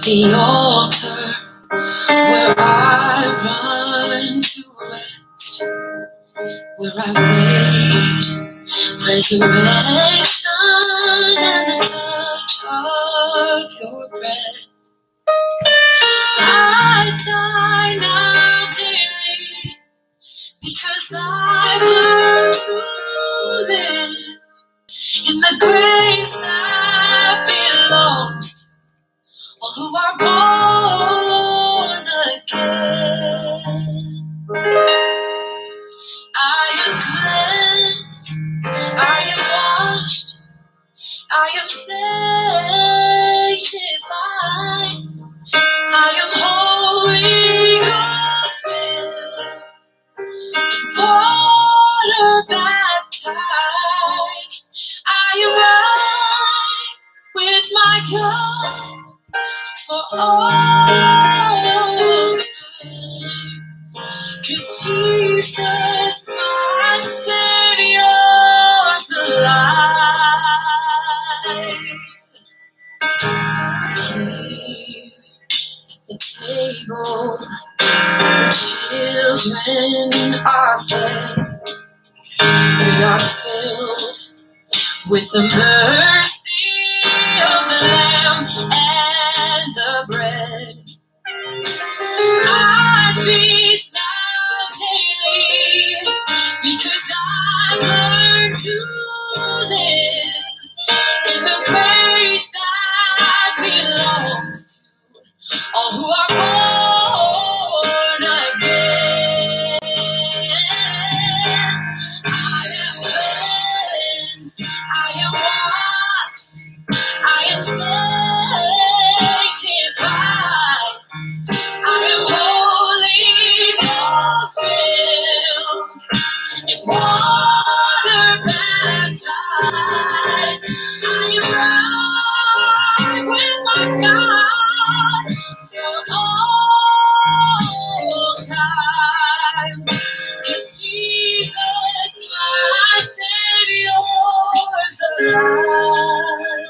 the altar where I run to rest, where I wait resurrection and the touch of your breath. I die now daily because I've learned to live in the grace that belongs to all who are born again. I am cleansed, I am washed, I am sanctified, I am Holy Ghost filled and water baptized. I am right with my God for all time. 'Cause Jesus, my Savior's alive. Here at the table where children are fed, we are filled with the mercy of the Lamb and the bread. I feast now daily because I've learned to live in the grace that belongs to all who are born again. I am cleansed, I am washed, I am sanctified, I am Holy Ghost filled and water baptized. I am right with my God for all time. 'Cause Jesus, my Savior's alive.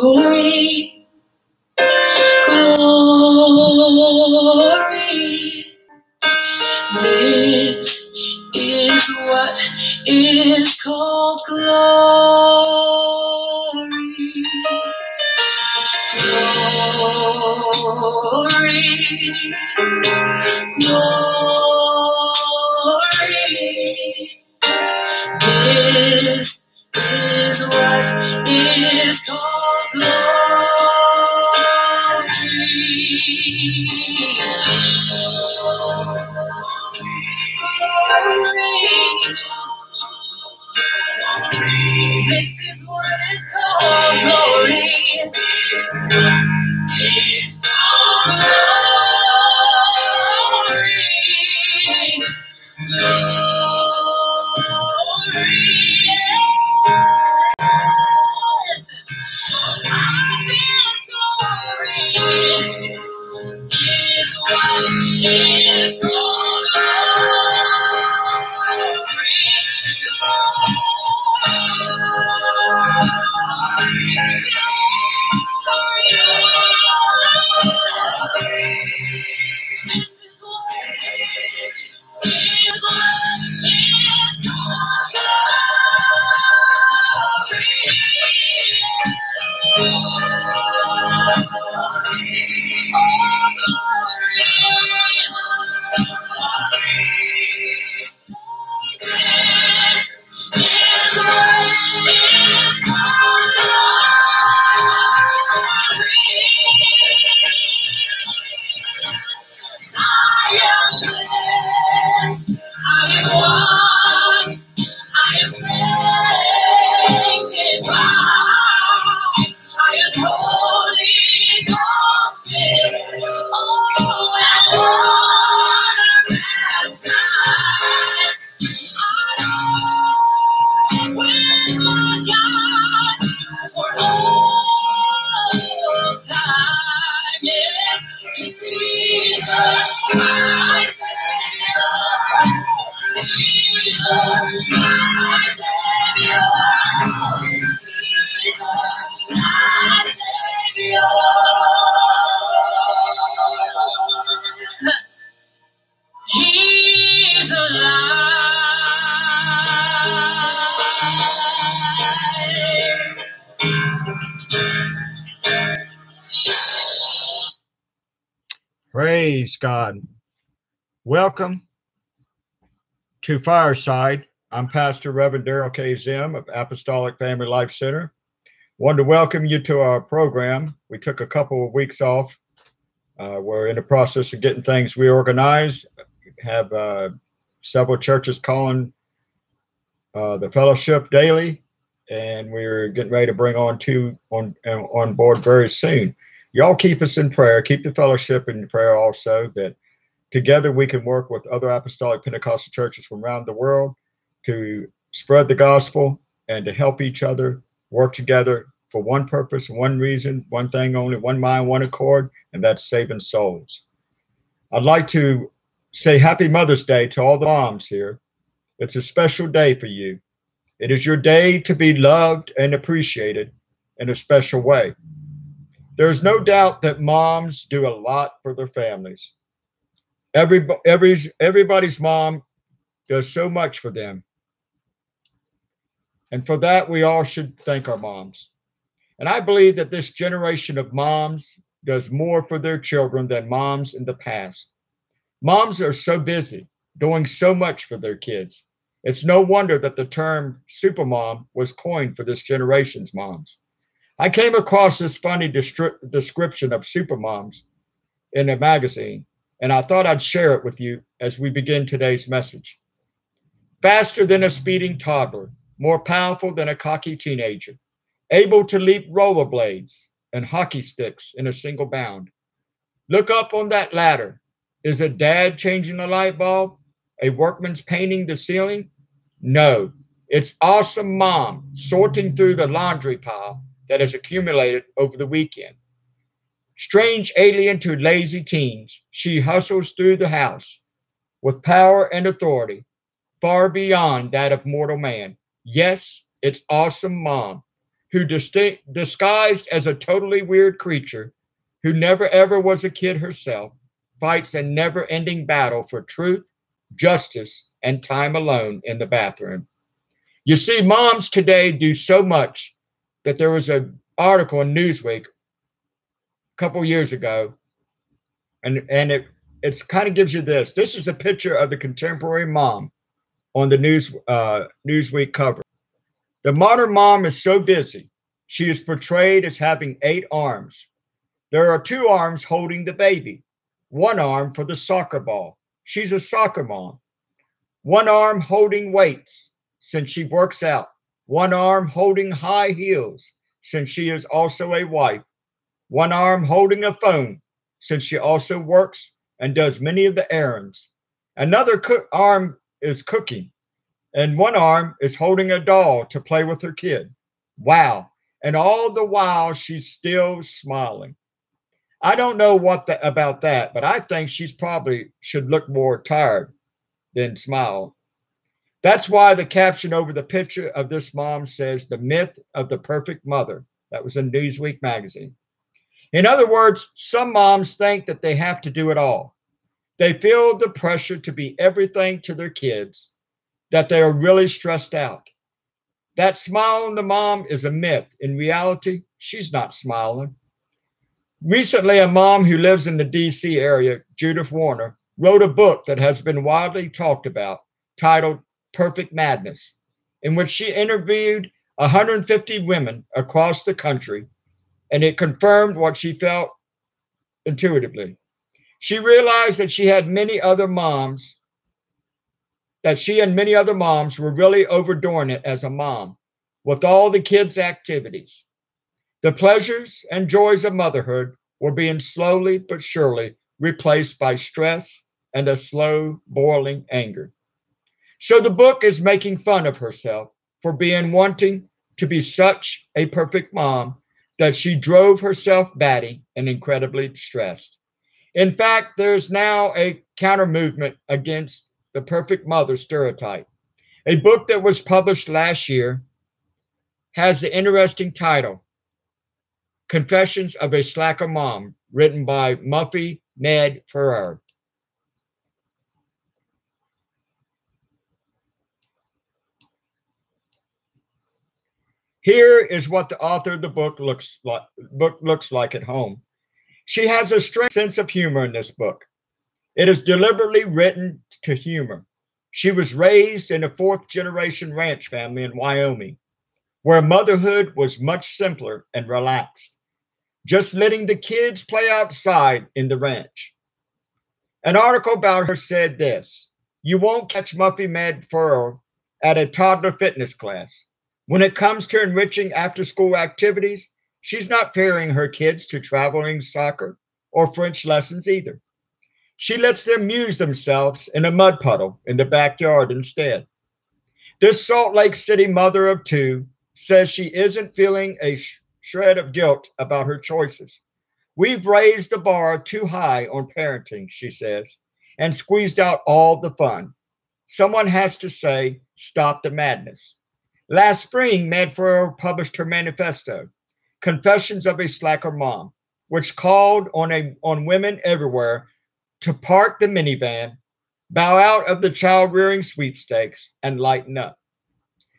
Glory, glory, this is what is called glory. Glory, glory, this is what is called glory. Glory. This is what is called glory. Praise God. Welcome to Fireside. I'm Pastor Reverend Darrel Zehm of Apostolic Family Life Center. Wanted to welcome you to our program. We took a couple of weeks off. We're in the process of getting things reorganized. Have several churches calling the fellowship daily, and we're getting ready to bring on two on board very soon. Y'all keep us in prayer. Keep the fellowship in prayer also, that together we can work with other apostolic Pentecostal churches from around the world to spread the gospel and to help each other work together for one purpose, one reason, one thing only, one mind, one accord, and that's saving souls. I'd like to say Happy Mother's Day to all the moms here. It's a special day for you. It is your day to be loved and appreciated in a special way. There's no doubt that moms do a lot for their families. Everybody's mom does so much for them. And for that, we all should thank our moms. And I believe that this generation of moms does more for their children than moms in the past. Moms are so busy doing so much for their kids. It's no wonder that the term supermom was coined for this generation's moms. I came across this funny description of supermoms in a magazine, and I thought I'd share it with you as we begin today's message. Faster than a speeding toddler, more powerful than a cocky teenager, able to leap rollerblades and hockey sticks in a single bound. Look up on that ladder. Is it dad changing the light bulb? A workman's painting the ceiling? No, it's awesome mom sorting through the laundry pile that has accumulated over the weekend. Strange alien to lazy teens, she hustles through the house with power and authority far beyond that of mortal man. Yes, it's awesome mom, who disguised as a totally weird creature, who never ever was a kid herself, fights a never-ending battle for truth, justice, and time alone in the bathroom. You see, moms today do so much that there was an article in Newsweek a couple years ago, and it kind of gives you this. This is a picture of the contemporary mom on the Newsweek cover. The modern mom is so busy. She is portrayed as having 8 arms. There are 2 arms holding the baby, 1 arm for the soccer ball. She's a soccer mom. 1 arm holding weights, since she works out. 1 arm holding high heels, since she is also a wife. 1 arm holding a phone, since she also works and does many of the errands. Another arm is cooking, and 1 arm is holding a doll to play with her kid. Wow. And all the while, she's still smiling. I don't know about that, but I think she's probably should look more tired than smile. That's why the caption over the picture of this mom says, "The myth of the perfect mother." That was in Newsweek magazine. In other words, some moms think that they have to do it all. They feel the pressure to be everything to their kids, that they are really stressed out. That smile on the mom is a myth. In reality, she's not smiling. Recently, a mom who lives in the D.C. area, Judith Warner, wrote a book that has been widely talked about, titled Perfect Madness, in which she interviewed 150 women across the country, and it confirmed what she felt intuitively. She realized that she and many other moms were really overdoing it as a mom, with all the kids' activities. The pleasures and joys of motherhood were being slowly but surely replaced by stress and a slow boiling anger. So the book is making fun of herself for wanting to be such a perfect mom that she drove herself batty and incredibly stressed. In fact, there's now a counter movement against the perfect mother stereotype. A book that was published last year has the interesting title, Confessions of a Slacker Mom, written by Muffy Med Ferrer. Here is what the author of the book looks like at home. She has a strange sense of humor in this book. It is deliberately written to humor. She was raised in a fourth generation ranch family in Wyoming, where motherhood was much simpler and relaxed, just letting the kids play outside in the ranch. An article about her said this: "You won't catch Muffy Madfurl at a toddler fitness class. When it comes to enriching after school activities, she's not ferrying her kids to traveling soccer or French lessons either. She lets them amuse themselves in a mud puddle in the backyard instead." This Salt Lake City mother of two says she isn't feeling a shred of guilt about her choices. "We've raised the bar too high on parenting," she says, "and squeezed out all the fun. Someone has to say, stop the madness." Last spring, Madfurl published her manifesto, Confessions of a Slacker Mom, which called on women everywhere to park the minivan, bow out of the child rearing sweepstakes, and lighten up.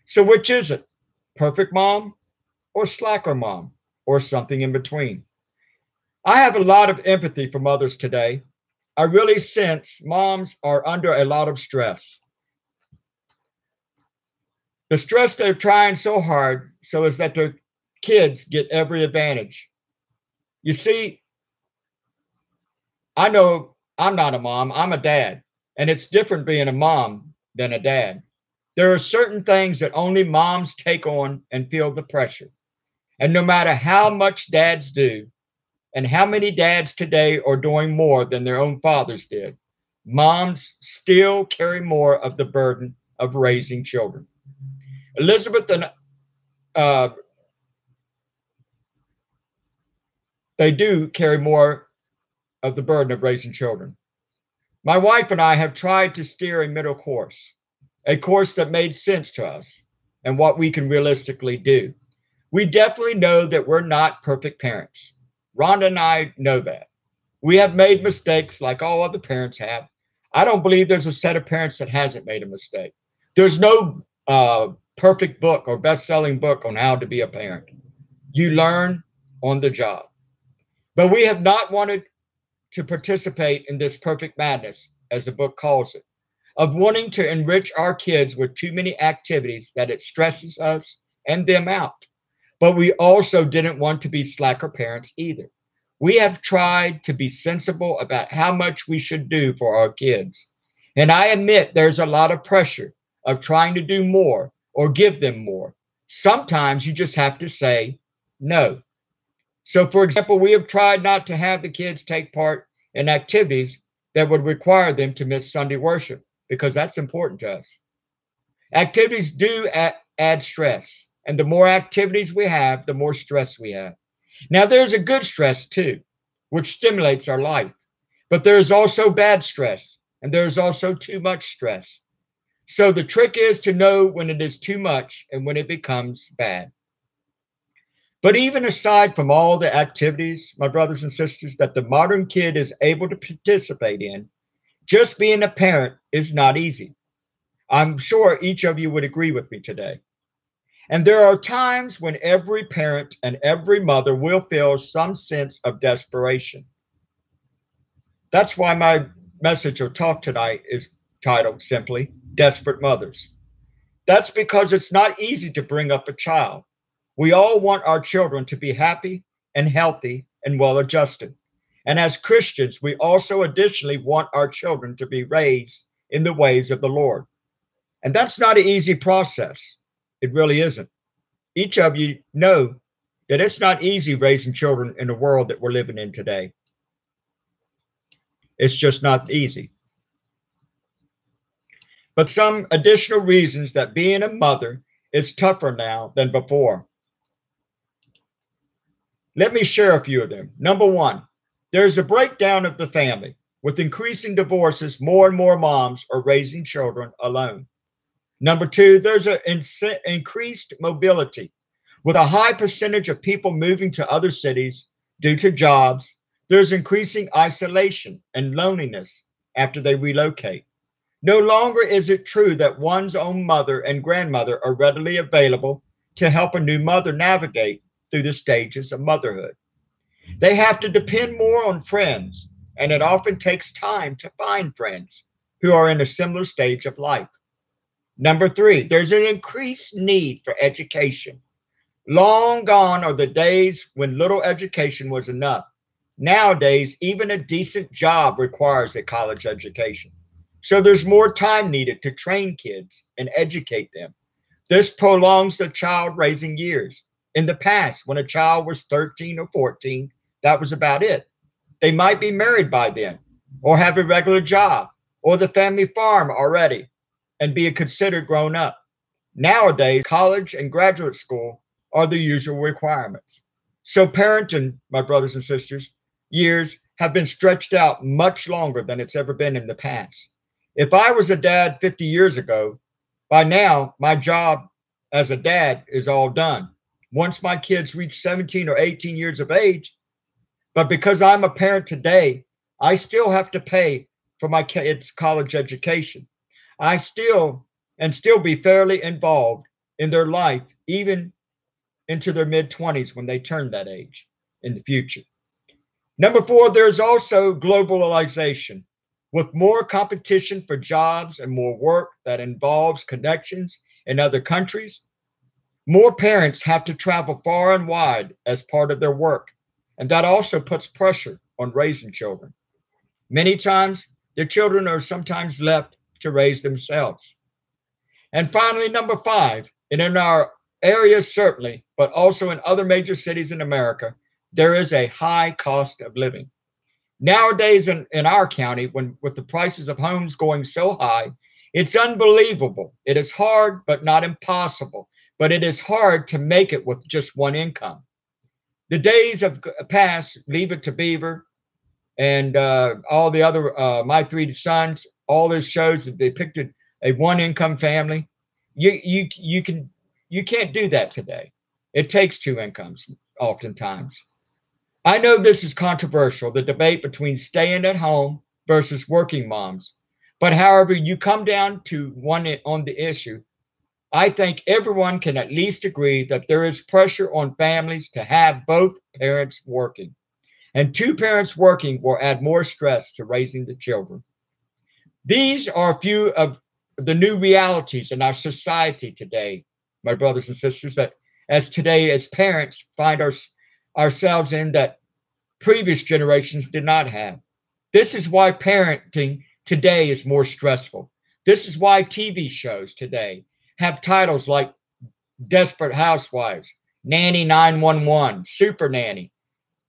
So which is it? Perfect mom or slacker mom or something in between? I have a lot of empathy for mothers today. I really sense moms are under a lot of stress. The stress they're trying so hard so is that their kids get every advantage. You see, I know I'm not a mom, I'm a dad, and it's different being a mom than a dad. There are certain things that only moms take on and feel the pressure. And no matter how much dads do, and how many dads today are doing more than their own fathers did, moms still carry more of the burden of raising children. Elizabeth and they do carry more of the burden of raising children. My wife and I have tried to steer a middle course, a course that made sense to us and what we can realistically do. We definitely know that we're not perfect parents. Rhonda and I know that. We have made mistakes like all other parents have. I don't believe there's a set of parents that hasn't made a mistake. There's no perfect book or best-selling book on how to be a parent. You learn on the job. But we have not wanted to participate in this perfect madness, as the book calls it, of wanting to enrich our kids with too many activities that it stresses us and them out. But we also didn't want to be slacker parents either. We have tried to be sensible about how much we should do for our kids. And I admit there's a lot of pressure of trying to do more or give them more. Sometimes you just have to say no. So, for example, we have tried not to have the kids take part in activities that would require them to miss Sunday worship, because that's important to us. Activities do add stress, and the more activities we have, the more stress we have. Now, there's a good stress too, which stimulates our life, but there's also bad stress, and there's also too much stress. So the trick is to know when it is too much and when it becomes bad. But even aside from all the activities, my brothers and sisters, that the modern kid is able to participate in, just being a parent is not easy. I'm sure each of you would agree with me today. And there are times when every parent and every mother will feel some sense of desperation. That's why my message or talk tonight is titled simply Desperate Mothers. That's because it's not easy to bring up a child. We all want our children to be happy and healthy and well adjusted. And as Christians, we also additionally want our children to be raised in the ways of the Lord. And that's not an easy process. It really isn't. Each of you know that it's not easy raising children in the world that we're living in today. It's just not easy. But some additional reasons that being a mother is tougher now than before. Let me share a few of them. Number one, there's a breakdown of the family. With increasing divorces, more and more moms are raising children alone. Number two, there's an increased mobility. With a high percentage of people moving to other cities due to jobs, there's increasing isolation and loneliness after they relocate. No longer is it true that one's own mother and grandmother are readily available to help a new mother navigate through the stages of motherhood. They have to depend more on friends and it often takes time to find friends who are in a similar stage of life. Number three, there's an increased need for education. Long gone are the days when little education was enough. Nowadays, even a decent job requires a college education. So there's more time needed to train kids and educate them. This prolongs the child raising years. In the past, when a child was 13 or 14, that was about it. They might be married by then, or have a regular job, or the family farm already, and be considered grown up. Nowadays, college and graduate school are the usual requirements. So parenting, my brothers and sisters, years have been stretched out much longer than it's ever been in the past. If I was a dad 50 years ago, by now my job as a dad is all done. Once my kids reach 17 or 18 years of age, but because I'm a parent today, I still have to pay for my kids' college education. I still be fairly involved in their life, even into their mid-20s when they turn that age in the future. Number four, there's also globalization. With more competition for jobs and more work that involves connections in other countries, more parents have to travel far and wide as part of their work. And that also puts pressure on raising children. Many times, their children are sometimes left to raise themselves. And finally, number five, and in our area certainly, but also in other major cities in America, there is a high cost of living. Nowadays in our county, with the prices of homes going so high, it's unbelievable. It is hard, but not impossible. But it is hard to make it with just one income. The days of past, Leave It to Beaver, and all the other My Three Sons, all those shows that depicted a one-income family, you can't do that today. It takes two incomes oftentimes. I know this is controversial, the debate between staying at home versus working moms. But however you come down to one on the issue, I think everyone can at least agree that there is pressure on families to have both parents working. And two parents working will add more stress to raising the children. These are a few of the new realities in our society today, my brothers and sisters, that as today as parents find ourselves in that previous generations did not have. This is why parenting today is more stressful. This is why TV shows today have titles like Desperate Housewives, Nanny 911, Super Nanny,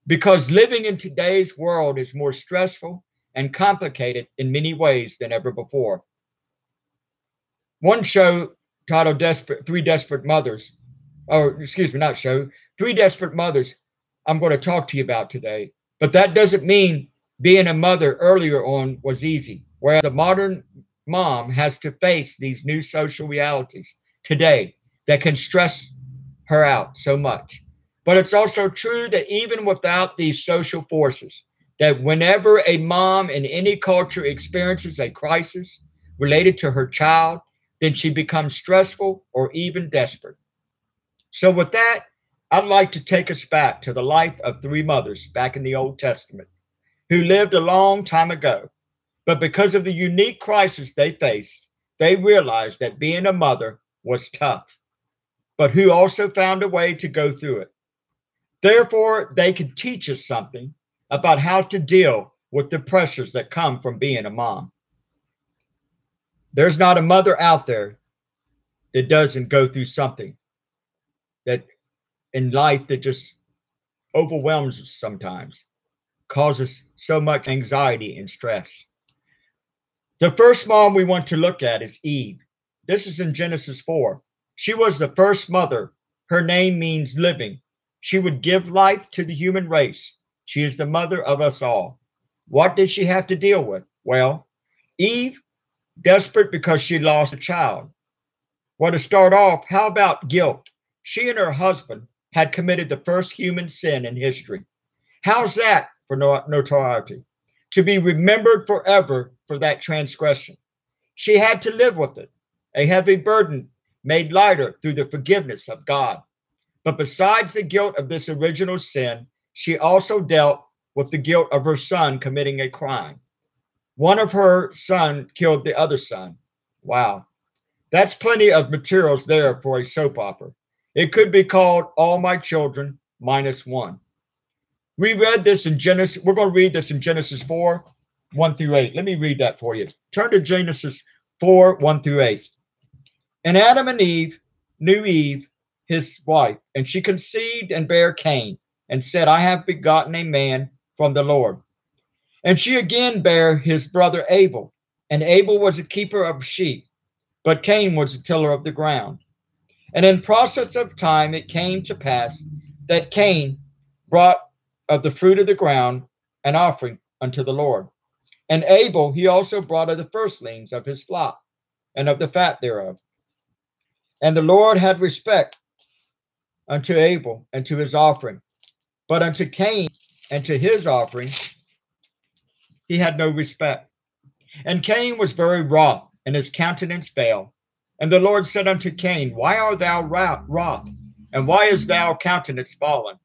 because living in today's world is more stressful and complicated in many ways than ever before. One show titled Three Desperate Mothers, or excuse me, not show, Three Desperate Mothers, I'm going to talk to you about today. But that doesn't mean being a mother earlier on was easy, whereas a modern mom has to face these new social realities today that can stress her out so much. But it's also true that even without these social forces, that whenever a mom in any culture experiences a crisis related to her child, then she becomes stressful or even desperate. So with that, I'd like to take us back to the life of three mothers back in the Old Testament who lived a long time ago. But because of the unique crisis they faced, they realized that being a mother was tough, but who also found a way to go through it. Therefore, they could teach us something about how to deal with the pressures that come from being a mom. There's not a mother out there that doesn't go through something that in life that just overwhelms us sometimes, causes so much anxiety and stress. The first mom we want to look at is Eve. This is in Genesis 4. She was the first mother. Her name means living. She would give life to the human race. She is the mother of us all. What did she have to deal with? Well, Eve, desperate because she lost a child. Well, to start off, how about guilt? She and her husband had committed the first human sin in history. How's that for notoriety? To be remembered forever for that transgression. She had to live with it, a heavy burden made lighter through the forgiveness of God. But besides the guilt of this original sin, she also dealt with the guilt of her son committing a crime. One of her son killed the other son. Wow. That's plenty of materials there for a soap opera. It could be called All My Children Minus One. We read this in Genesis. We're going to read this in Genesis 4, 1 through 8. Let me read that for you. Turn to Genesis 4, 1 through 8. And Adam and Eve knew Eve, his wife, and she conceived and bare Cain, and said, I have begotten a man from the Lord. And she again bare his brother Abel, and Abel was a keeper of sheep, but Cain was a tiller of the ground. And in process of time it came to pass that Cain brought of the fruit of the ground an offering unto the Lord. And Abel he also brought of the firstlings of his flock, and of the fat thereof. And the Lord had respect unto Abel and to his offering, but unto Cain and to his offering he had no respect. And Cain was very wroth, and his countenance fell. And the Lord said unto Cain, Why art thou wroth, and why is thou countenance fallen?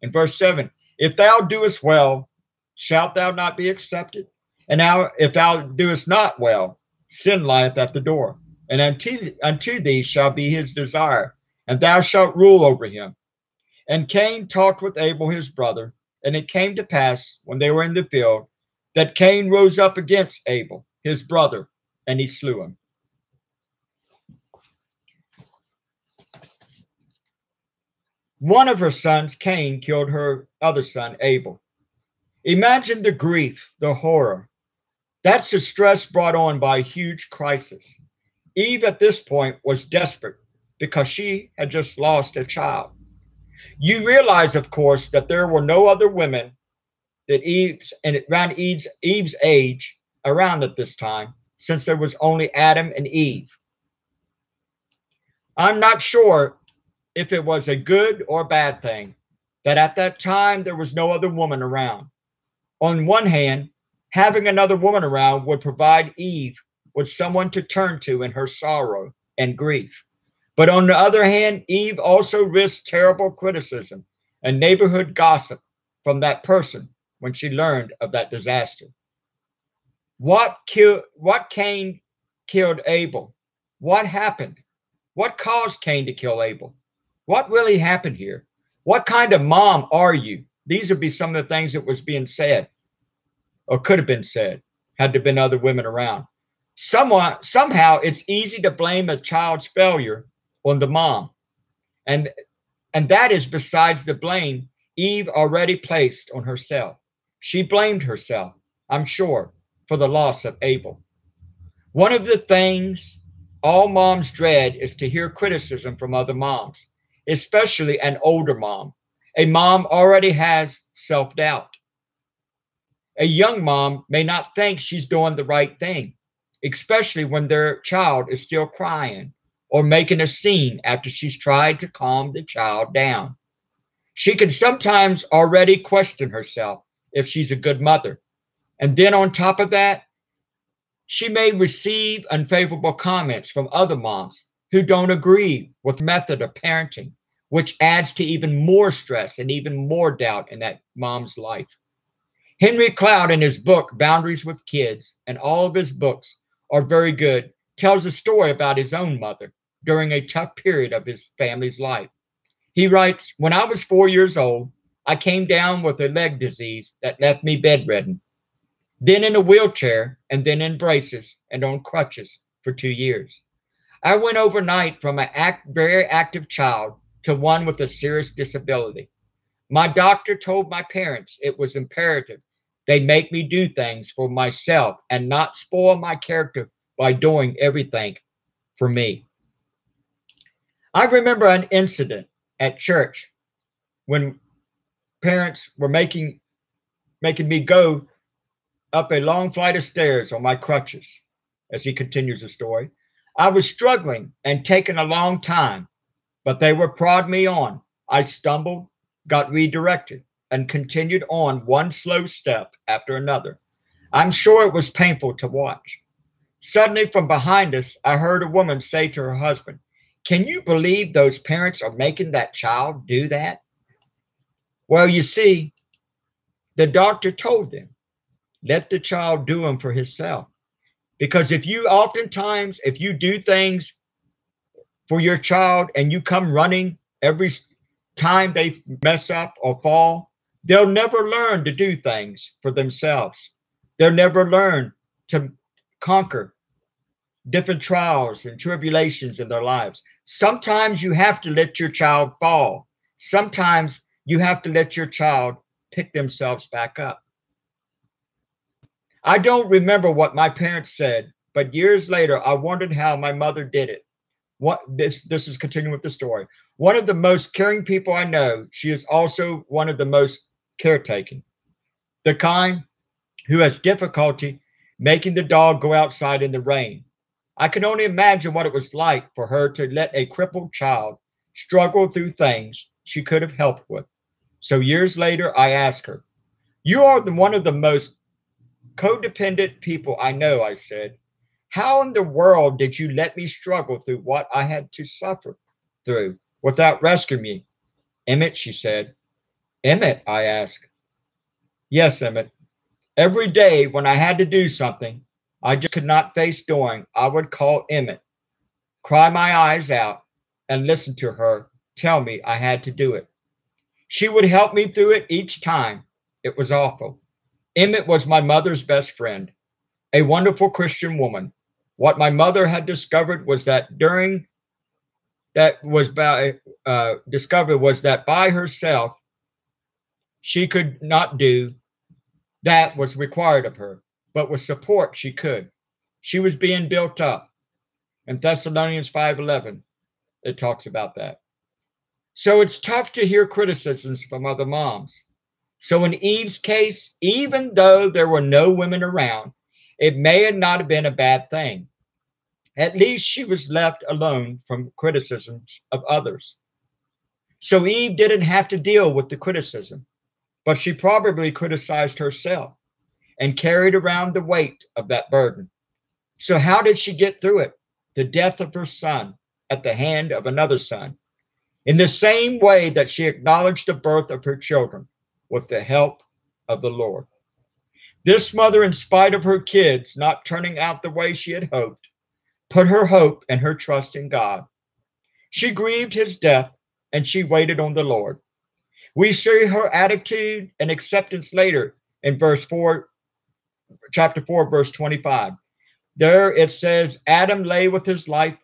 In verse 7, If thou doest well, shalt thou not be accepted? And now, if thou doest not well, sin lieth at the door, and unto thee shall be his desire, and thou shalt rule over him. And Cain talked with Abel his brother, and it came to pass, when they were in the field, that Cain rose up against Abel his brother, and he slew him. One of her sons, Cain, killed her other son, Abel. Imagine the grief, the horror. That's the stress brought on by a huge crisis. Eve at this point was desperate because she had just lost a child. You realize, of course, that there were no other women that around Eve's age around at this time, since there was only Adam and Eve. I'm not sure if it was a good or bad thing that at that time there was no other woman around. On one hand, having another woman around would provide Eve with someone to turn to in her sorrow and grief. But on the other hand, Eve also risked terrible criticism and neighborhood gossip from that person when she learned of that disaster. What Cain killed Abel? What happened? What caused Cain to kill Abel? What really happened here? What kind of mom are you? These would be some of the things that was being said, or could have been said, had there been other women around. Somehow it's easy to blame a child's failure on the mom. And that is besides the blame Eve already placed on herself. She blamed herself, I'm sure, for the loss of Abel. One of the things all moms dread is to hear criticism from other moms, especially an older mom. A mom already has self-doubt. A young mom may not think she's doing the right thing, especially when their child is still crying or making a scene after she's tried to calm the child down. She can sometimes already question herself if she's a good mother. And then on top of that, she may receive unfavorable comments from other moms who don't agree with the method of parenting, which adds to even more stress and even more doubt in that mom's life. Henry Cloud, in his book, Boundaries with Kids, and all of his books are very good, tells a story about his own mother during a tough period of his family's life. He writes, When I was 4 years old, I came down with a leg disease that left me bedridden, then in a wheelchair, and then in braces and on crutches for 2 years. I went overnight from a very active child to one with a serious disability. My doctor told my parents it was imperative they make me do things for myself and not spoil my character by doing everything for me. I remember an incident at church when parents were making me go up a long flight of stairs on my crutches, as he continues the story. I was struggling and taking a long time, but they were prodding me on. I stumbled, got redirected, and continued on one slow step after another. I'm sure it was painful to watch. Suddenly, from behind us, I heard a woman say to her husband, Can you believe those parents are making that child do that? Well, you see, The doctor told them, let the child do them for himself. Because if you do things for your child and you come running every time they mess up or fall, they'll never learn to do things for themselves. They'll never learn to conquer different trials and tribulations in their lives. Sometimes you have to let your child fall. Sometimes you have to let your child pick themselves back up. I don't remember what my parents said, but years later, I wondered how my mother did it. This is continuing with the story. One of the most caring people I know, she is also one of the most caretaking. The kind who has difficulty making the dog go outside in the rain. I can only imagine what it was like for her to let a crippled child struggle through things she could have helped with. So years later, I asked her, you are one of the most codependent people I know, I said. How in the world did you let me struggle through what I had to suffer through without rescuing me? Emmett, she said. Emmett, I asked. Yes, Emmett. Every day when I had to do something I just could not face doing, I would call Emmett, cry my eyes out, and listen to her tell me I had to do it. She would help me through it each time. It was awful. Emmett was my mother's best friend, a wonderful Christian woman. What my mother had discovered was that by herself she could not do that was required of her, but with support she could. She was being built up. In Thessalonians 5:11, it talks about that. So it's tough to hear criticisms from other moms. So in Eve's case, even though there were no women around, it may not have been a bad thing. At least she was left alone from criticisms of others. So Eve didn't have to deal with the criticism, but she probably criticized herself and carried around the weight of that burden. So how did she get through it? The death of her son at the hand of another son. In the same way that she acknowledged the birth of her children with the help of the Lord. This mother, in spite of her kids not turning out the way she had hoped, put her hope and her trust in God. She grieved his death and she waited on the Lord. We see her attitude and acceptance later in chapter 4, verse 25. There it says, Adam lay with his wife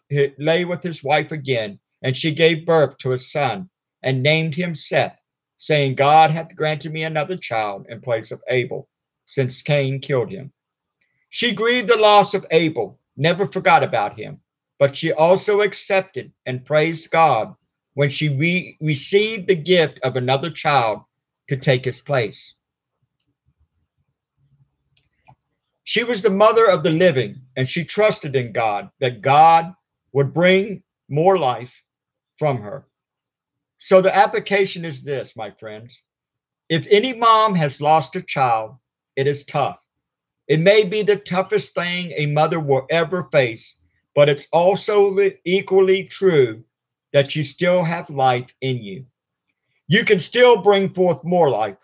again, and she gave birth to a son and named him Seth, saying, God hath granted me another child in place of Abel, since Cain killed him. She grieved the loss of Abel, never forgot about him, but she also accepted and praised God when she received the gift of another child to take his place. She was the mother of the living, and she trusted in God, that God would bring more life from her. So the application is this, my friends. If any mom has lost a child, it is tough. It may be the toughest thing a mother will ever face, but it's also equally true that you still have life in you. You can still bring forth more life,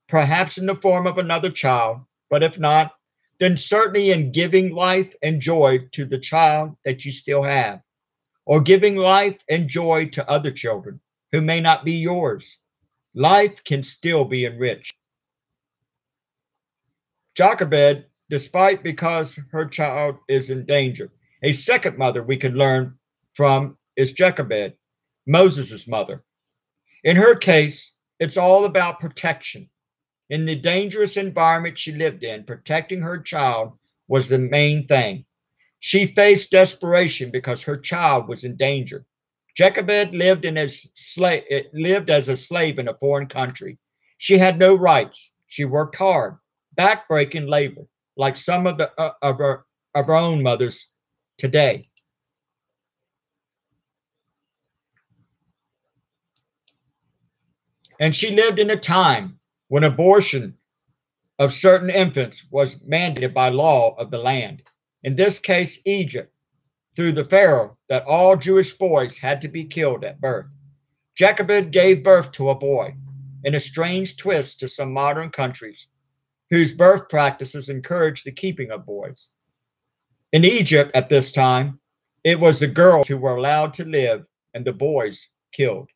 perhaps in the form of another child, but if not, then certainly in giving life and joy to the child that you still have, or giving life and joy to other children who may not be yours. Life can still be enriched. Jochebed, because her child is in danger. A second mother we can learn from is Jochebed, Moses' mother. In her case, it's all about protection. In the dangerous environment she lived in, protecting her child was the main thing. She faced desperation because her child was in danger. Jochebed lived as a slave in a foreign country. She had no rights. She worked hard, backbreaking labor, like some of our own mothers today. And she lived in a time when abortion of certain infants was mandated by law of the land. In this case, Egypt, through the Pharaoh, that all Jewish boys had to be killed at birth. Jochebed gave birth to a boy. in a strange twist to some modern countries whose birth practices encourage the keeping of boys. In Egypt at this time, it was the girls who were allowed to live and the boys killed.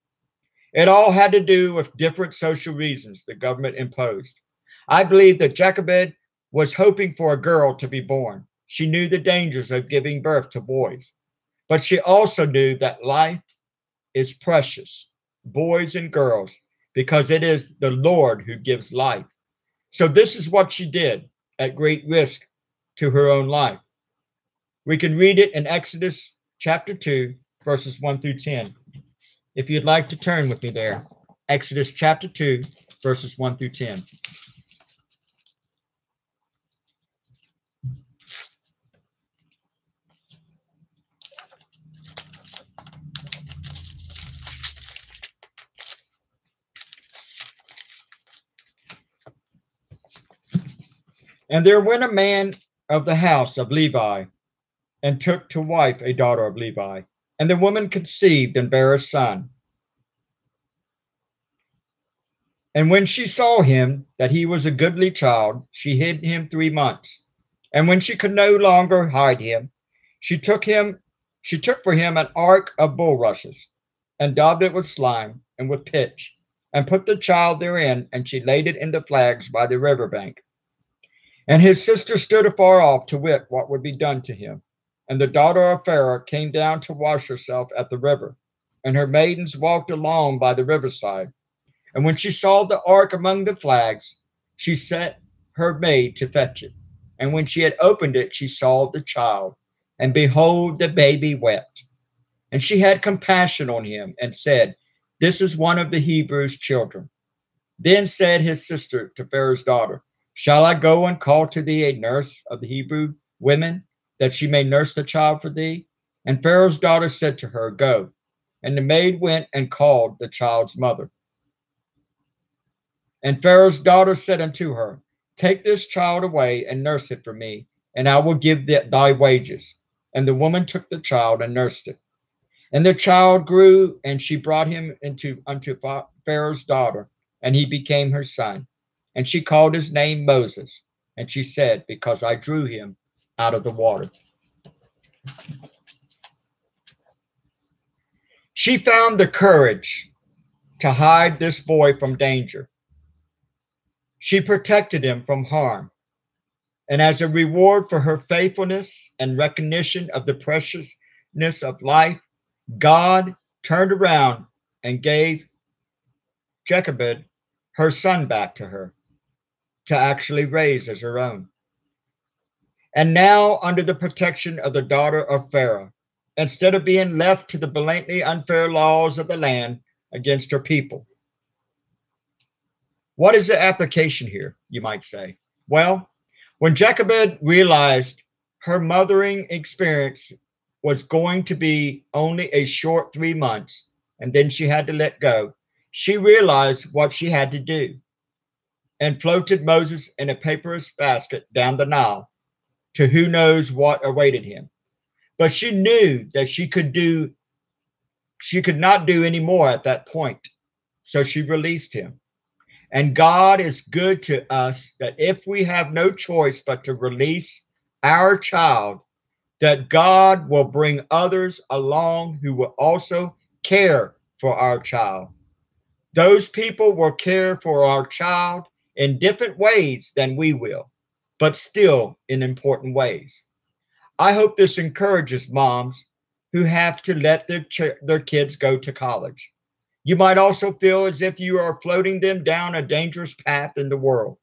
It all had to do with different social reasons the government imposed. I believe that Jochebed was hoping for a girl to be born. She knew the dangers of giving birth to boys, but she also knew that life is precious, boys and girls, because it is the Lord who gives life. So this is what she did at great risk to her own life. We can read it in Exodus chapter 2, verses 1 through 10. If you'd like to turn with me there, Exodus chapter 2, verses 1 through 10. And there went a man of the house of Levi, and took to wife a daughter of Levi. And the woman conceived and bare a son. And when she saw him, that he was a goodly child, she hid him 3 months. And when she could no longer hide him, she took for him an ark of bulrushes, and daubed it with slime and with pitch, and put the child therein, and she laid it in the flags by the river bank. And his sister stood afar off to wit what would be done to him. And the daughter of Pharaoh came down to wash herself at the river, and her maidens walked along by the riverside. And when she saw the ark among the flags, she set her maid to fetch it. And when she had opened it, she saw the child, and behold, the baby wept. And she had compassion on him, and said, This is one of the Hebrews' children. Then said his sister to Pharaoh's daughter, Shall I go and call to thee a nurse of the Hebrew women, that she may nurse the child for thee? And Pharaoh's daughter said to her, Go. And the maid went and called the child's mother. And Pharaoh's daughter said unto her, Take this child away and nurse it for me, and I will give thy wages. And the woman took the child and nursed it. And the child grew, and she brought him unto Pharaoh's daughter, and he became her son. And she called his name Moses. And she said, Because I drew him out of the water. She found the courage to hide this boy from danger. She protected him from harm. And as a reward for her faithfulness and recognition of the preciousness of life, God turned around and gave Jochebed her son back to her to actually raise as her own. And now, under the protection of the daughter of Pharaoh, instead of being left to the blatantly unfair laws of the land against her people. What is the application here, you might say? Well, when Jochebed realized her mothering experience was going to be only a short 3 months, and then she had to let go, she realized what she had to do and floated Moses in a papyrus basket down the Nile to who knows what awaited him. But she knew that she could not do any more at that point. So she released him. And God is good to us, that if we have no choice but to release our child, that God will bring others along who will also care for our child. Those people will care for our child in different ways than we will, but still in important ways. I hope this encourages moms who have to let their kids go to college. You might also feel as if you are floating them down a dangerous path in the world,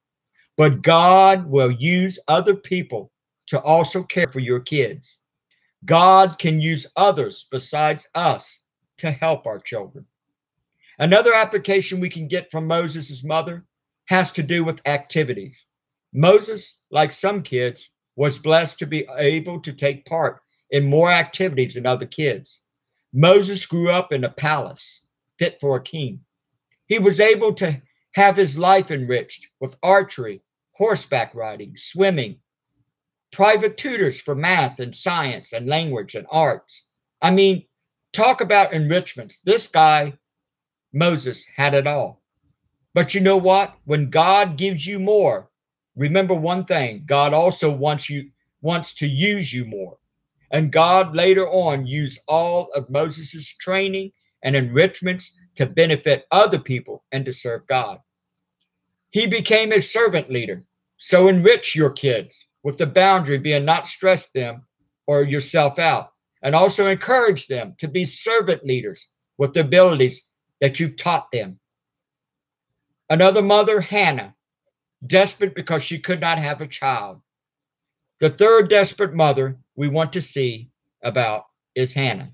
but God will use other people to also care for your kids. God can use others besides us to help our children. Another application we can get from Moses' mother has to do with activities. Moses, like some kids, was blessed to be able to take part in more activities than other kids. Moses grew up in a palace fit for a king. He was able to have his life enriched with archery, horseback riding, swimming, private tutors for math and science and language and arts. I mean, talk about enrichments. This guy, Moses, had it all. But you know what? When God gives you more, remember one thing, God also wants to use you more. And God later on used all of Moses' training and enrichments to benefit other people and to serve God. He became a servant leader. So enrich your kids with the boundary being not stress them or yourself out. And also encourage them to be servant leaders with the abilities that you've taught them. Another mother, Hannah, desperate because she could not have a child. The third desperate mother we want to see about is Hannah.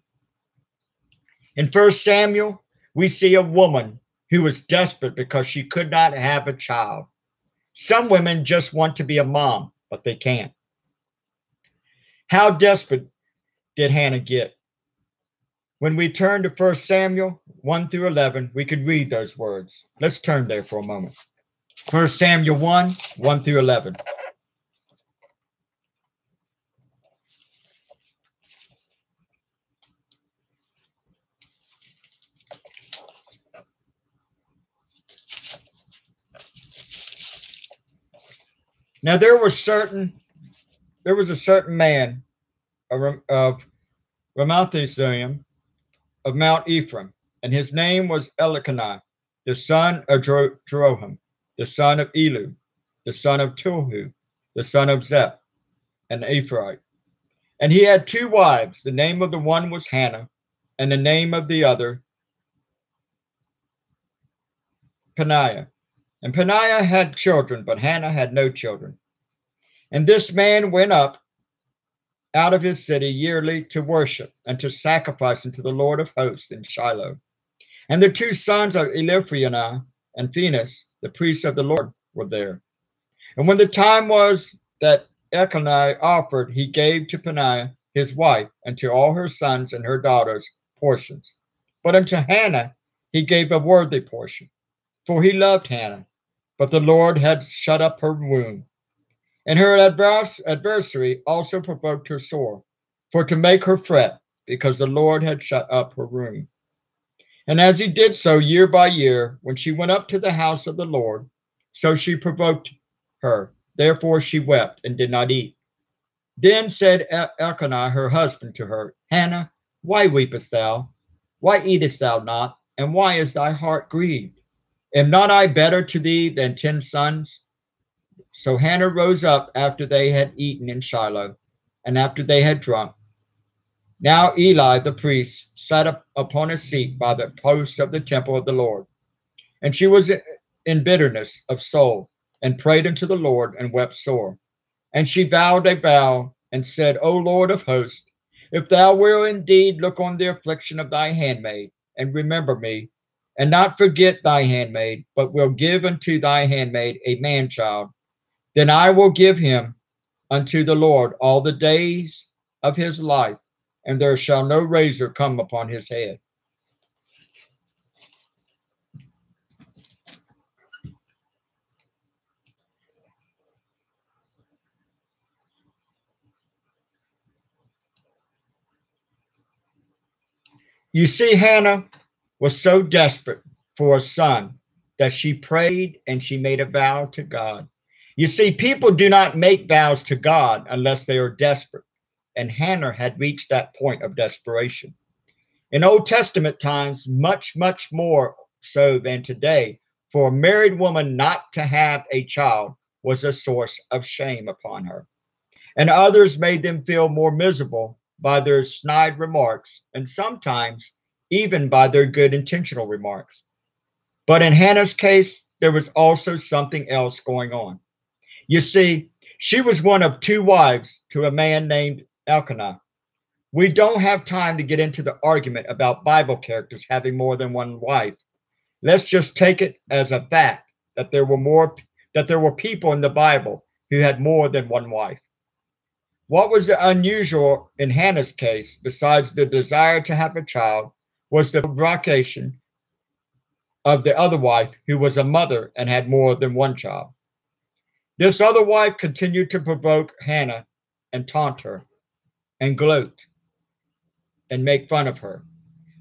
In 1 Samuel, we see a woman who was desperate because she could not have a child. Some women just want to be a mom, but they can't. How desperate did Hannah get? When we turn to 1 Samuel 1 through 11, we could read those words. Let's turn there for a moment. 1 Samuel 1, 1 through 11. Now there was a certain man of Zehm of Mount Ephraim, and his name was Elkanah, the son of Jeroham, the son of Elu, the son of Tohu, the son of Zehm, an Ephraite. And he had two wives. The name of the one was Hannah, and the name of the other Peninnah. And Peninnah had children, but Hannah had no children. And this man went up out of his city yearly to worship and to sacrifice unto the Lord of hosts in Shiloh. And the two sons of Eliphalet and Phinehas, the priests of the Lord, were there. And when the time was that Elkanah offered, he gave to Peninnah his wife, and to all her sons and her daughters portions. But unto Hannah he gave a worthy portion, for he loved Hannah, but the Lord had shut up her womb. And her adversary also provoked her sore, for to make her fret, because the Lord had shut up her womb. And as he did so year by year, when she went up to the house of the Lord, so she provoked her. Therefore she wept and did not eat. Then said Elkanah her husband to her, Hannah, why weepest thou? Why eatest thou not? And why is thy heart grieved? Am not I better to thee than 10 sons? So Hannah rose up after they had eaten in Shiloh, and after they had drunk. Now Eli the priest sat up upon a seat by the post of the temple of the Lord. And she was in bitterness of soul, and prayed unto the Lord, and wept sore. And she vowed a vow, and said, O Lord of hosts, if thou wilt indeed look on the affliction of thy handmaid, and remember me, and not forget thy handmaid, but will give unto thy handmaid a man-child, then I will give him unto the Lord all the days of his life, and there shall no razor come upon his head. You see, Hannah was so desperate for a son that she prayed and she made a vow to God. You see, people do not make vows to God unless they are desperate. And Hannah had reached that point of desperation. In Old Testament times, much, much more so than today, for a married woman not to have a child was a source of shame upon her. And others made them feel more miserable by their snide remarks, and sometimes even by their good intentional remarks. But in Hannah's case, there was also something else going on. You see, she was one of 2 wives to a man named Elkanah. We don't have time to get into the argument about Bible characters having more than one wife. Let's just take it as a fact that there were people in the Bible who had more than one wife. What was unusual in Hannah's case, besides the desire to have a child, was the provocation of the other wife, who was a mother and had more than one child. This other wife continued to provoke Hannah and taunt her and gloat and make fun of her.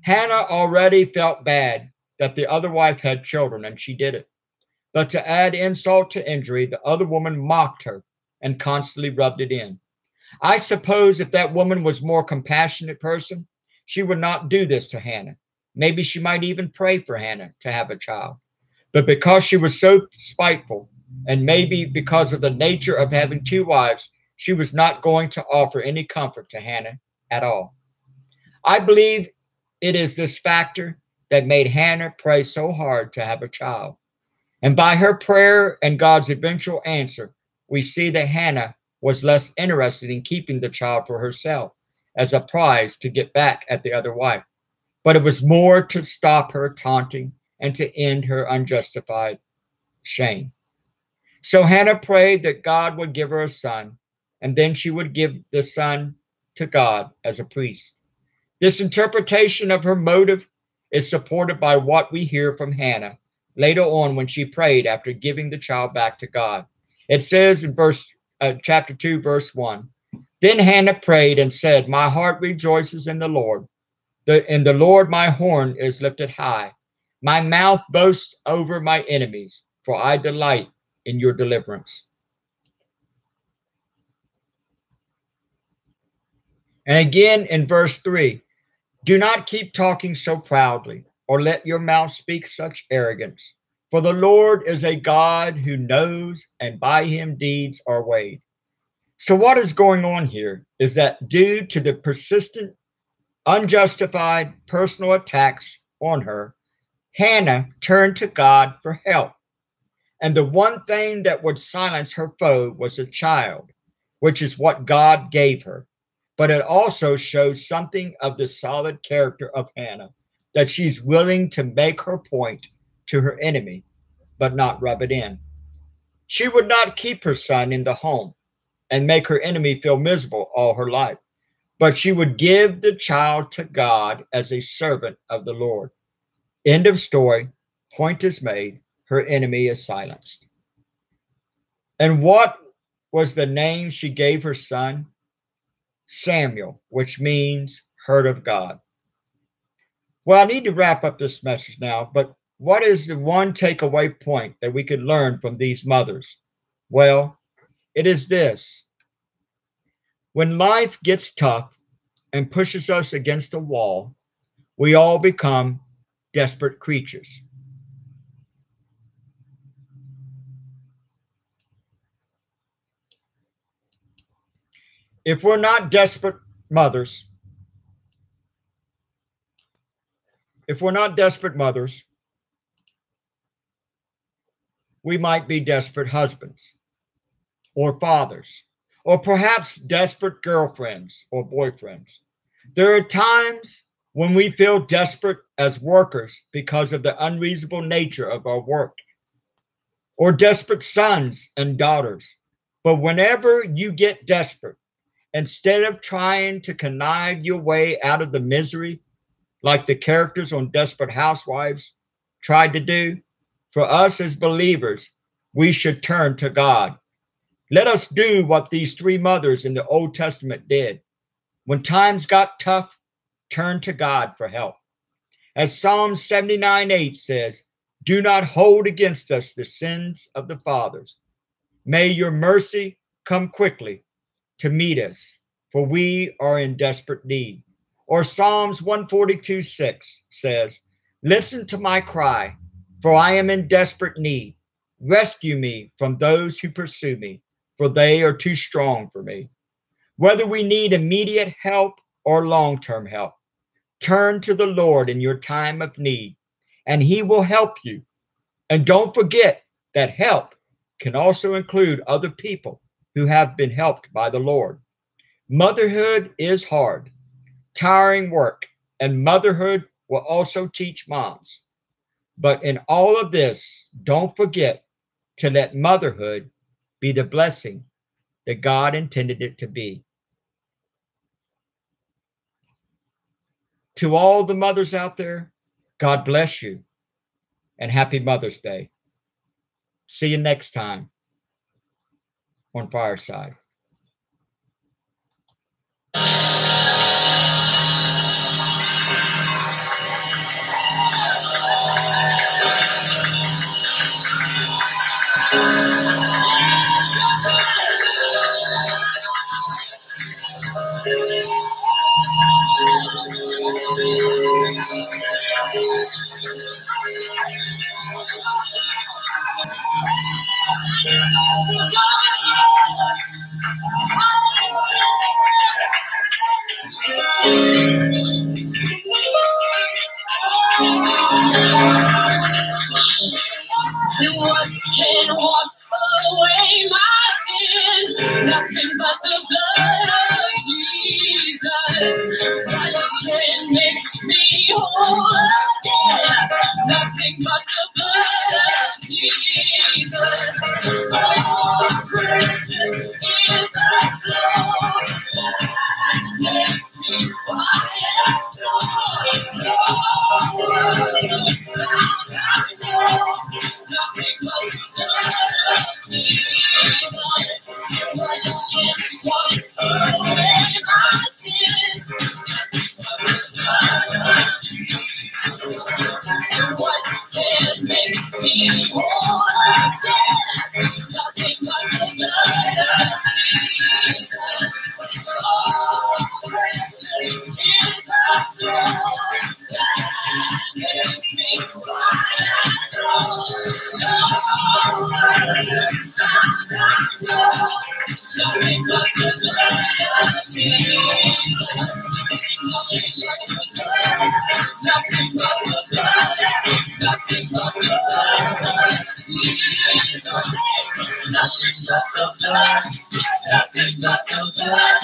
Hannah already felt bad that the other wife had children, and she did it. But to add insult to injury, the other woman mocked her and constantly rubbed it in. I suppose if that woman was a more compassionate person, she would not do this to Hannah. Maybe she might even pray for Hannah to have a child. But because she was so spiteful, and maybe because of the nature of having two wives, she was not going to offer any comfort to Hannah at all. I believe it is this factor that made Hannah pray so hard to have a child. And by her prayer and God's eventual answer, we see that Hannah was less interested in keeping the child for herself as a prize to get back at the other wife, but it was more to stop her taunting and to end her unjustified shame. So Hannah prayed that God would give her a son, and then she would give the son to God as a priest. This interpretation of her motive is supported by what we hear from Hannah later on when she prayed after giving the child back to God. It says in chapter 2, verse 1, Then Hannah prayed and said, My heart rejoices in the Lord. In the Lord my horn is lifted high. My mouth boasts over my enemies, for I delight in your deliverance. And again in verse 3, Do not keep talking so proudly, or let your mouth speak such arrogance. For the Lord is a God who knows, and by him deeds are weighed. So what is going on here is that due to the persistent, unjustified personal attacks on her, Hannah turned to God for help. And the one thing that would silence her foe was a child, which is what God gave her. But it also shows something of the solid character of Hannah, that she's willing to make her point to her enemy, but not rub it in. She would not keep her son in the home and make her enemy feel miserable all her life, but she would give the child to God as a servant of the Lord. End of story. Point is made. Her enemy is silenced. And what was the name she gave her son? Samuel, which means heard of God. Well, I need to wrap up this message now, but what is the one takeaway point that we could learn from these mothers? Well, it is this. When life gets tough and pushes us against a wall, we all become desperate creatures. If we're not desperate mothers, we might be desperate husbands or fathers, or perhaps desperate girlfriends or boyfriends. There are times when we feel desperate as workers because of the unreasonable nature of our work, or desperate sons and daughters. But whenever you get desperate, instead of trying to connive your way out of the misery, like the characters on Desperate Housewives tried to do, for us as believers, we should turn to God. Let us do what these three mothers in the Old Testament did. When times got tough, turn to God for help. As Psalm 79:8 says, Do not hold against us the sins of the fathers. May your mercy come quickly to meet us, for we are in desperate need. Or Psalms 142:6 says, Listen to my cry, for I am in desperate need. Rescue me from those who pursue me, for they are too strong for me. Whether we need immediate help or long-term help, turn to the Lord in your time of need, and he will help you. And don't forget that help can also include other people who have been helped by the Lord. Motherhood is hard, tiring work, and motherhood will also teach moms. But in all of this, don't forget to let motherhood be the blessing that God intended it to be. To all the mothers out there, God bless you and happy Mother's Day. See you next time on Fireside. And what can wash away my sin? Nothing but the blood of Jesus. What can make me whole again? Nothing but the blood of Jesus. Oh, precious is the flow that makes me white as snow. No world found I know. Nothing but the blood of Jesus. What can wash away my sin? And what can make me whole again? Nothing but the blood of Jesus. Oh, precious is the flow that makes me white as snow. No word found I know. Nothing but the blood of Jesus. Nothing but the blood. Nothing but the blood of Jesus. Nothing but the blood. Nothing but the blood.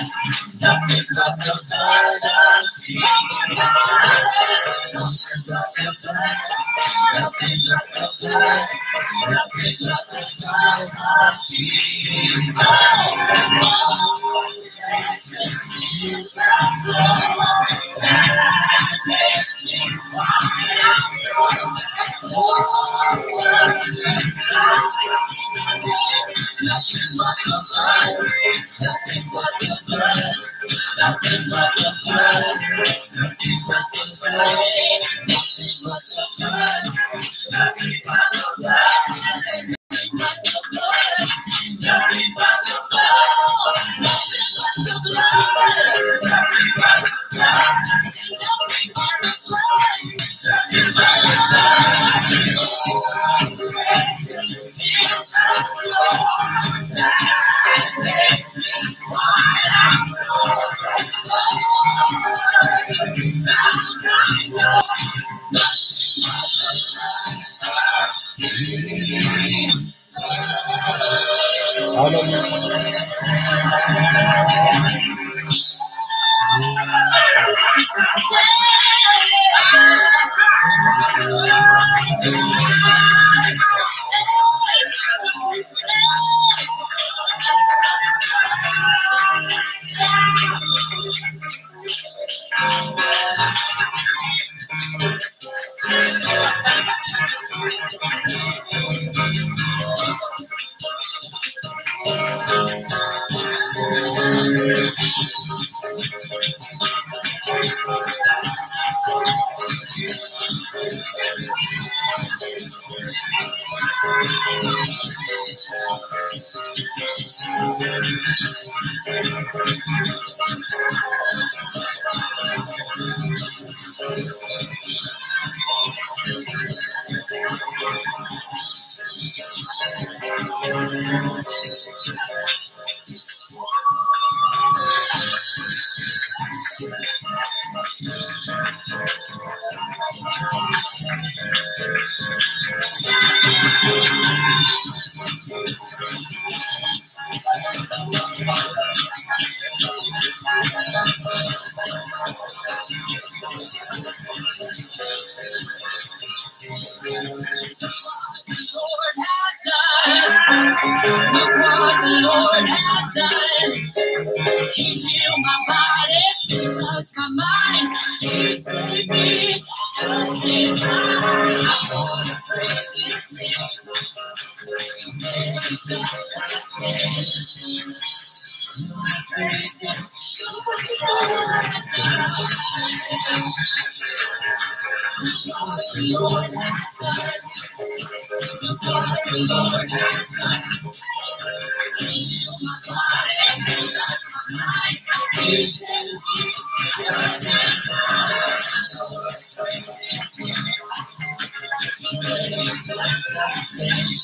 Nothing but the blood of Jesus. Nothing but the blood. Nothing but the blood. Nothing but the blood of Jesus. Oh, Jesus, that makes me white as snow. Oh, nothing but the blood. Nothing but the blood. Nothing but the blood. Nothing but the blood. Nothing but the blood. Nothing but the blood. Nothing but the blood. Nothing but the blood. Nothing but the blood. Nothing but the blood. Nothing but the blood. Nothing but the blood. Oh, precious is the blood that makes me white as snow. Oh, found I know. Look what the Lord has done. He healed my body, touched my mind. He saved me just in time. I'm gonna praise His name. He said He's just the same. I'm gonna praise Him. Look what the Lord has done. Look what the Lord has done. Look what the Lord has done. My body, touch my mind. He said He just in time. Lord, praise His name. He said He's just the same.